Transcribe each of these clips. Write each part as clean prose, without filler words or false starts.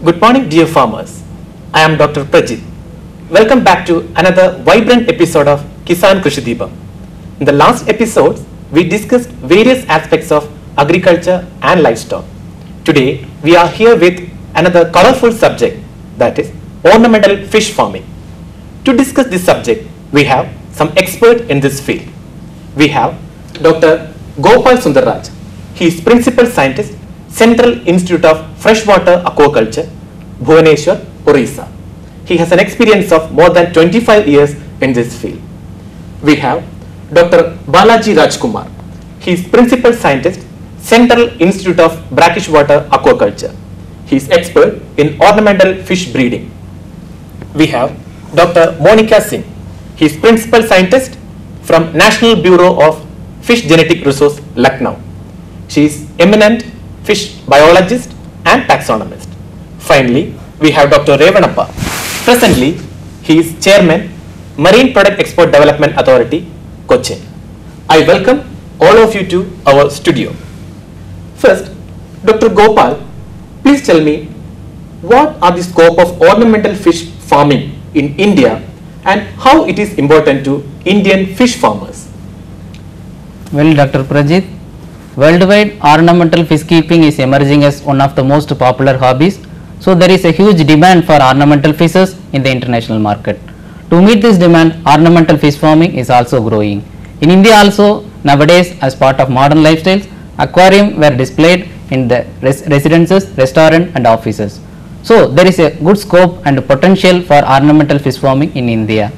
Good morning, dear farmers. I am Dr.Prajith. Welcome back to another vibrant episode of Kisan Krishi Deepam. In the last episode, we discussed various aspects of agriculture and livestock. Today, we are here with another colorful subject, that is ornamental fish farming. To discuss this subject, we have some expert in this field. We have Dr. Gopal Sundaraj. He is Principal Scientist, Central Institute of Freshwater Aquaculture, Bhubaneswar, Orissa. He has an experience of more than 25 years in this field. We have Dr. Balaji Rajkumar. He is Principal Scientist, Central Institute of Brackish Water Aquaculture. He is expert in ornamental fish breeding. We have Dr. Monika Singh. He is Principal Scientist from National Bureau of Fish Genetic Resource, Lucknow. She is eminent fish biologist and taxonomist. Finally, we have Dr. Revanappa. Presently, he is Chairman, Marine Product Export Development Authority, Cochin. I welcome all of you to our studio. First, Dr. Gopal, please tell me what are the scope of ornamental fish farming in India and how it is important to Indian fish farmers. Well, Dr. Prajith, worldwide ornamental fish keeping is emerging as one of the most popular hobbies. So there is a huge demand for ornamental fishes in the international market. To meet this demand, ornamental fish farming is also growing. In India also, nowadays, as part of modern lifestyles, aquarium were displayed in the residences, restaurants and offices. So there is a good scope and potential for ornamental fish farming in India.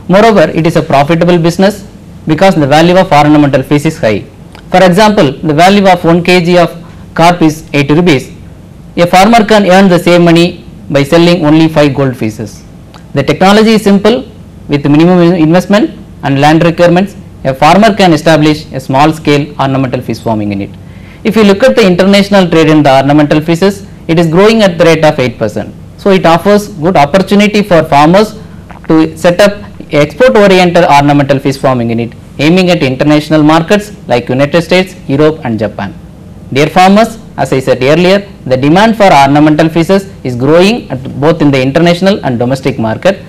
Moreover, it is a profitable business because the value of ornamental fish is high. For example, the value of 1 kg of carp is 80 rupees. A farmer can earn the same money by selling only 5 goldfishes. The technology is simple. With minimum investment and land requirements, a farmer can establish a small scale ornamental fish farming in it. If you look at the international trade in the ornamental fishes, it is growing at the rate of 8%. So it offers good opportunity for farmers to set up export oriented ornamental fish farming in it, aiming at international markets like United States, Europe and Japan. Dear farmers, as I said earlier, the demand for ornamental fishes is growing at both in the international and domestic market.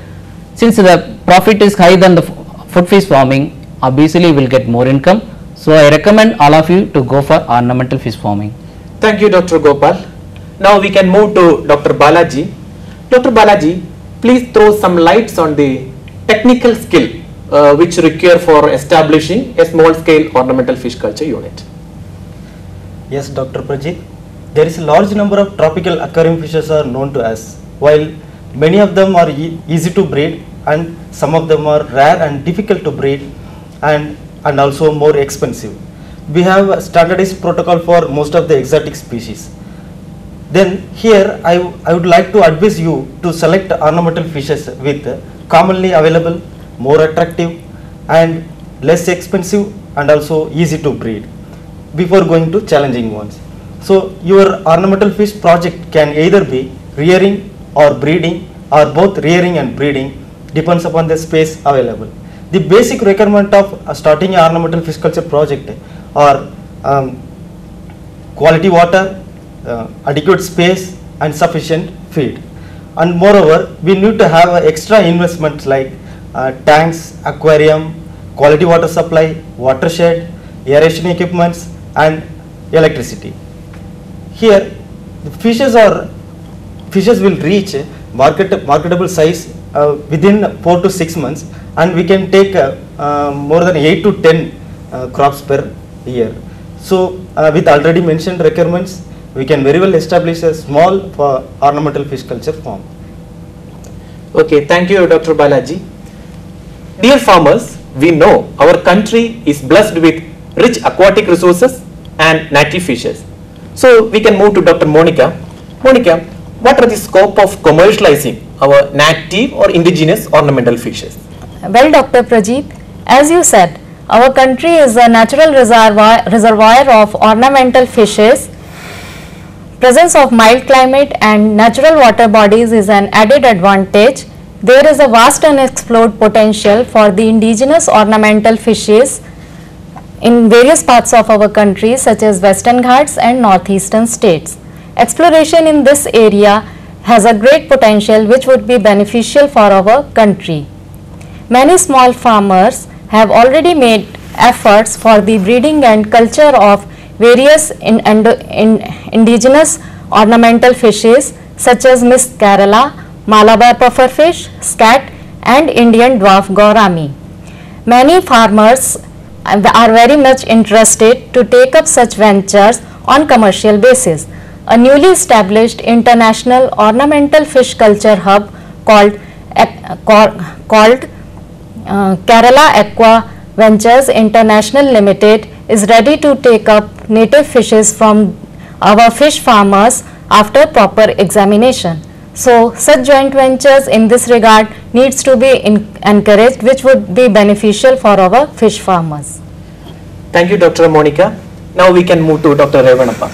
Since the profit is higher than the food fish farming, obviously we will get more income. So I recommend all of you to go for ornamental fish farming. Thank you, Dr. Gopal. Now we can move to Dr. Balaji. Dr. Balaji, please throw some lights on the technical skill which require for establishing a small scale ornamental fish culture unit. Yes, Dr. Prajith, there is a large number of tropical aquarium fishes are known to us. While many of them are easy to breed and some of them are rare and difficult to breed and also more expensive. We have a standardized protocol for most of the exotic species. Then here I would like to advise you to select ornamental fishes with commonly available, more attractive and less expensive and also easy to breed before going to challenging ones. So your ornamental fish project can either be rearing or breeding or both rearing and breeding, depends upon the space available. The basic requirement of starting an ornamental fish culture project are quality water, adequate space and sufficient feed. And moreover, we need to have extra investments like tanks, aquarium, quality water supply, watershed, aeration equipments and electricity. Here the fishes will reach marketable size within 4 to 6 months and we can take more than 8 to 10 crops per year. So with already mentioned requirements, we can very well establish a small ornamental fish culture farm. Okay, thank you, Dr. Balaji. Dear farmers, we know our country is blessed with rich aquatic resources and native fishes. So we can move to Dr. Monika. Monika, what are the scope of commercializing our native or indigenous ornamental fishes? Well, Dr. Prajith, as you said, our country is a natural reservoir of ornamental fishes. Presence of mild climate and natural water bodies is an added advantage. There is a vast unexplored potential for the indigenous ornamental fishes in various parts of our country such as Western Ghats and northeastern states. Exploration in this area has a great potential which would be beneficial for our country. Many small farmers have already made efforts for the breeding and culture of various indigenous ornamental fishes such as Miss Kerala, Malabar pufferfish, scat and Indian dwarf gourami. Many farmers are very much interested to take up such ventures on commercial basis. A newly established international ornamental fish culture hub called Kerala Aqua Ventures International Limited is ready to take up native fishes from our fish farmers after proper examination. So such joint ventures in this regard needs to be encouraged, which would be beneficial for our fish farmers. Thank you, Dr. Monika. Now we can move to Dr. Revanappa.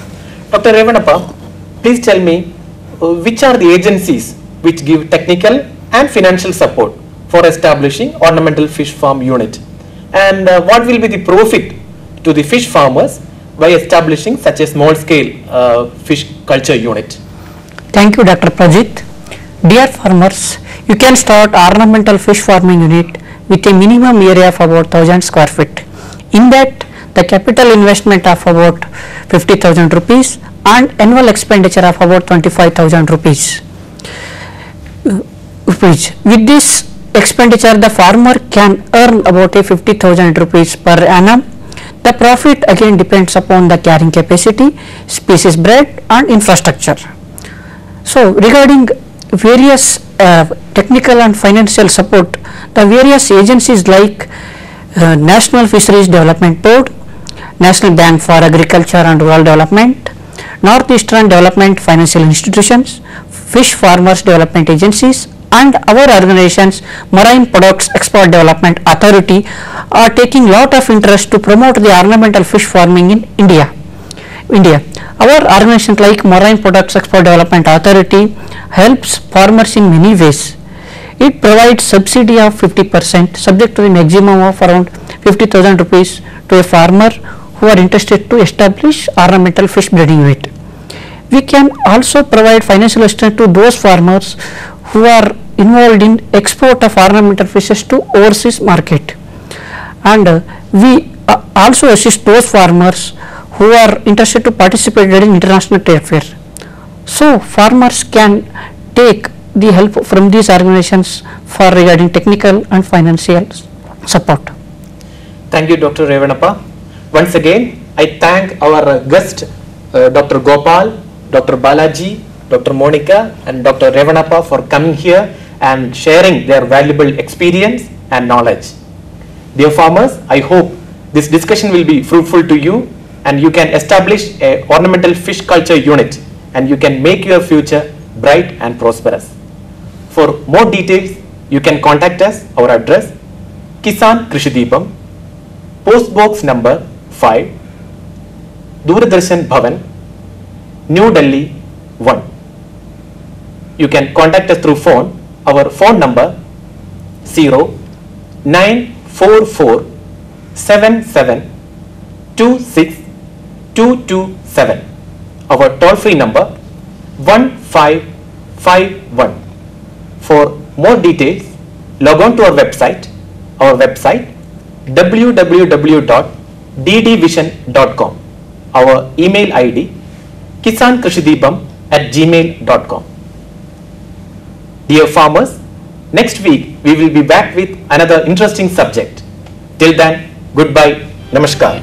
Dr. Revanappa, please tell me which are the agencies which give technical and financial support for establishing ornamental fish farm unit, and what will be the profit to the fish farmers by establishing such a small scale fish culture unit? Thank you, Dr. Prajith. Dear farmers, you can start ornamental fish farming unit with a minimum area of about 1000 square feet. In that, the capital investment of about 50,000 rupees and annual expenditure of about 25,000 rupees. With this expenditure, the farmer can earn about a 50,000 rupees per annum. The profit again depends upon the carrying capacity, species bred and infrastructure. So regarding various technical and financial support, the various agencies like National Fisheries Development Board, National Bank for Agriculture and Rural Development, Northeastern Development Financial Institutions, Fish Farmers Development Agencies and our organizations Marine Products Export Development Authority are taking lot of interest to promote the ornamental fish farming in India. Our organization like Marine Products Export Development Authority helps farmers in many ways. It provides subsidy of 50% subject to a maximum of around 50,000 rupees to a farmer who are interested to establish ornamental fish breeding unit. We can also provide financial assistance to those farmers who are involved in export of ornamental fishes to overseas market, and we also assist those farmers who are interested to participate in international trade fair. So farmers can take the help from these organizations for regarding technical and financial support. Thank you, Dr. Revanappa. Once again, I thank our guest Dr. Gopal, Dr. Balaji, Dr. Monika and Dr. Revanappa for coming here and sharing their valuable experience and knowledge. Dear farmers, I hope this discussion will be fruitful to you and you can establish a ornamental fish culture unit and you can make your future bright and prosperous. For more details, you can contact us. Our address, Kisan Krishidipam, Post Box number 5, Doordarshan Bhavan, New Delhi 1. You can contact us through phone. Our phone number 094477262227. Our toll free number 1551. For more details, log on to our website www.ddvision.com. Our email ID kisankrishidipam@gmail.com. Dear farmers, next week we will be back with another interesting subject. Till then, goodbye, namaskar.